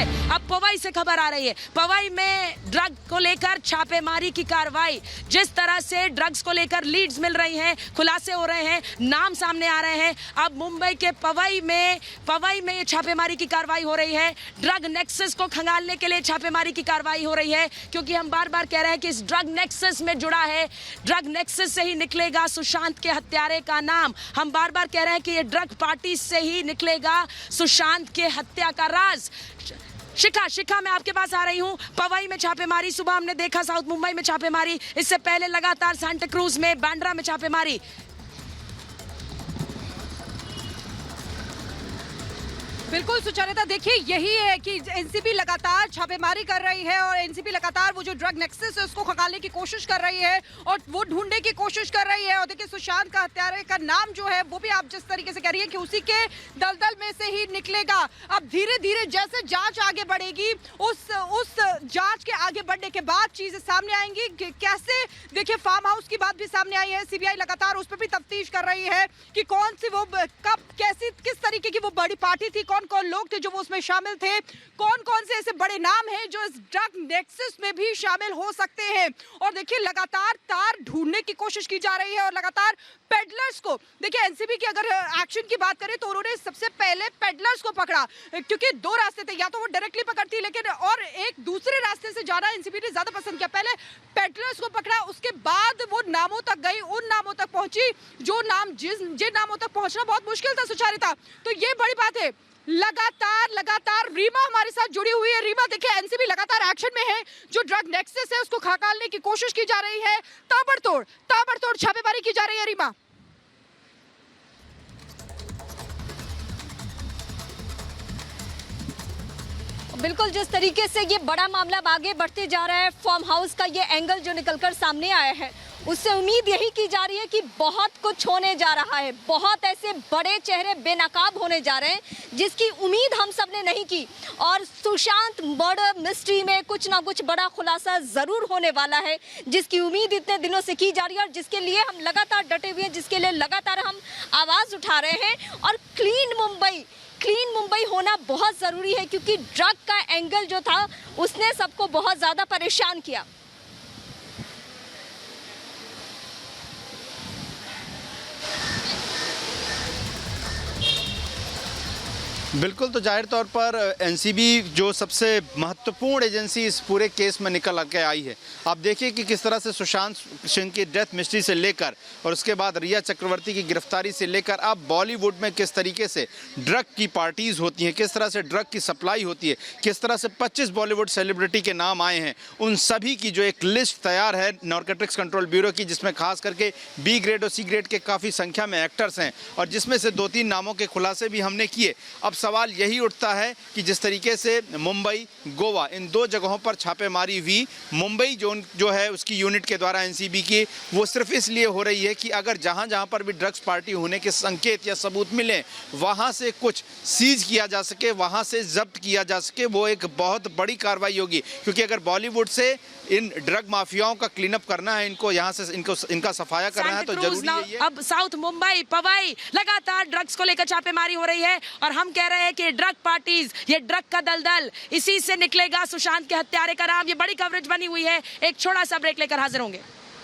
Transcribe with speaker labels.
Speaker 1: है। अब पवई से खबर आ रही है, पवई में ड्रग को लेकर छापेमारी की कार्रवाई। जिस तरह से ड्रग्स को लेकर लीड्स मिल रही हैं, खुलासे हो रहे हैं, नाम सामने आ रहे हैं। अब मुंबई के पवई में ये छापेमारी की कार्रवाई हो रही है। ड्रग नेक्सस को खंगालने के लिए छापेमारी की कार्रवाई हो रही है, क्योंकि हम बार बार कह रहे हैं कि इस ड्रग नेक्सस में जुड़ा है, ड्रग नेक्सस से ही निकलेगा सुशांत के हत्यारे का नाम। हम बार बार कह रहे हैं कि ये ड्रग पार्टी से ही निकलेगा सुशांत के हत्या का राज। शिखा मैं आपके पास आ रही हूं। पवई में छापेमारी, सुबह हमने देखा साउथ मुंबई में छापेमारी, इससे पहले लगातार सांता क्रूज में, बांद्रा में छापेमारी।
Speaker 2: बिल्कुल सुचारिता, देखिए यही है कि एनसीबी लगातार छापेमारी कर रही है और एनसीबी लगातार वो जो ड्रग नेक्सस है उसको खंगालने की कोशिश कर रही है और वो ढूंढने की कोशिश कर रही है। और देखिए सुशांत का हत्यारे का नाम जो है वो भी आप जिस तरीके से कह रही है कि उसी के दलदल में से ही निकलेगा। अब धीरे धीरे जैसे जांच आगे बढ़ेगी, उस जांच के आगे बढ़ने के बाद चीजें सामने आएंगी कि कैसे, देखिए फार्म हाउस की बात भी सामने आई है, सीबीआई लगातार उस पर भी तफ्तीश कर रही है कि कौन सी वो कब कैसी किस तरीके की वो बड़ी पार्टी थी, कौन कौन लोग थे जो वो उसमें शामिल थे, कौन कौन से ऐसे बड़े नाम हैं जो इस ड्रग नेक्सस में भी शामिल हो सकते हैं। और देखिए लगातार तार ढूंढने की कोशिश की जा रही है और लगातार पेडलर्स को, देखिए एनसीबी की अगर एक्शन की बात करें तो उन्होंने सबसे पहले पेडलर्स को पकड़ा, क्योंकि दो रास्ते थे, या तो वो डायरेक्टली पकड़ती लेकिन और एक दूसरे रास्ते से जाना एनसीबी ने ज्यादा पसंद किया। पहले पेडलर्स को पकड़ा, उसके बाद वो नामों तक गई, उन नामों तक पहुंची जो नाम जिन नामों तक पहुंचना बहुत मुश्किल था सुचारिता। तो ये बड़ी बात है। लगातार रीमा हमारे साथ जुड़ी हुई है। रीमा, देखिए एनसीबी लगातार एक्शन में है, जो ड्रग नेक्सस है उसको खंगालने की कोशिश की जा रही है, ताबड़तोड़ छापेमारी की जा रही है। रीमा,
Speaker 3: बिल्कुल जिस तरीके से ये बड़ा मामला आगे बढ़ते जा रहा है, फार्म हाउस का ये एंगल जो निकलकर सामने आया है, उससे उम्मीद यही की जा रही है कि बहुत कुछ होने जा रहा है, बहुत ऐसे बड़े चेहरे बेनकाब होने जा रहे हैं जिसकी उम्मीद हम सब ने नहीं की। और सुशांत मर्डर मिस्ट्री में कुछ ना कुछ बड़ा खुलासा जरूर होने वाला है, जिसकी उम्मीद इतने दिनों से की जा रही है और जिसके लिए हम लगातार डटे हुए हैं, जिसके लिए लगातार हम आवाज उठा रहे हैं। और क्लीन मुंबई होना बहुत ज़रूरी है, क्योंकि ड्रग का एंगल जो था उसने सबको बहुत ज़्यादा परेशान किया।
Speaker 4: बिल्कुल, तो जाहिर तौर पर एनसीबी जो सबसे महत्वपूर्ण एजेंसी इस पूरे केस में निकल के आई है। आप देखिए कि किस तरह से सुशांत सिंह की डेथ मिस्ट्री से लेकर और उसके बाद रिया चक्रवर्ती की गिरफ्तारी से लेकर अब बॉलीवुड में किस तरीके से ड्रग की पार्टीज होती हैं, किस तरह से ड्रग की सप्लाई होती है, किस तरह से 25 बॉलीवुड सेलिब्रिटी के नाम आए हैं, उन सभी की जो एक लिस्ट तैयार है नारकोटिक्स कंट्रोल ब्यूरो की, जिसमें खास करके बी ग्रेड और सी ग्रेड के काफ़ी संख्या में एक्टर्स हैं और जिसमें से 2-3 नामों के खुलासे भी हमने किए। अब सवाल यही उठता है कि जिस तरीके से मुंबई, गोवा, इन 2 जगहों पर छापेमारी हुई, मुंबई जो है उसकी यूनिट के द्वारा एनसीबी की, वो सिर्फ इसलिए हो रही है कि अगर जहां पर भी ड्रग्स पार्टी होने के संकेत या सबूत मिले, वहां से कुछ सीज किया जा सके, वहां से जब्त किया जा सके। वो एक बहुत बड़ी कार्रवाई होगी, क्योंकि अगर बॉलीवुड से इन ड्रग माफियाओं का क्लीन अप करना है, इनको यहाँ से इनका सफाया करना है, तो जरूरी है।
Speaker 1: अब साउथ मुंबई, पवई, लगातार ड्रग्स को लेकर छापेमारी हो रही है और हम कह रहे हैं कि ड्रग पार्टीज, ये ड्रग का दलदल, इसी से निकलेगा सुशांत के हत्यारे का नाम। ये बड़ी कवरेज बनी हुई है। एक छोटा सा ब्रेक लेकर हाजिर होंगे।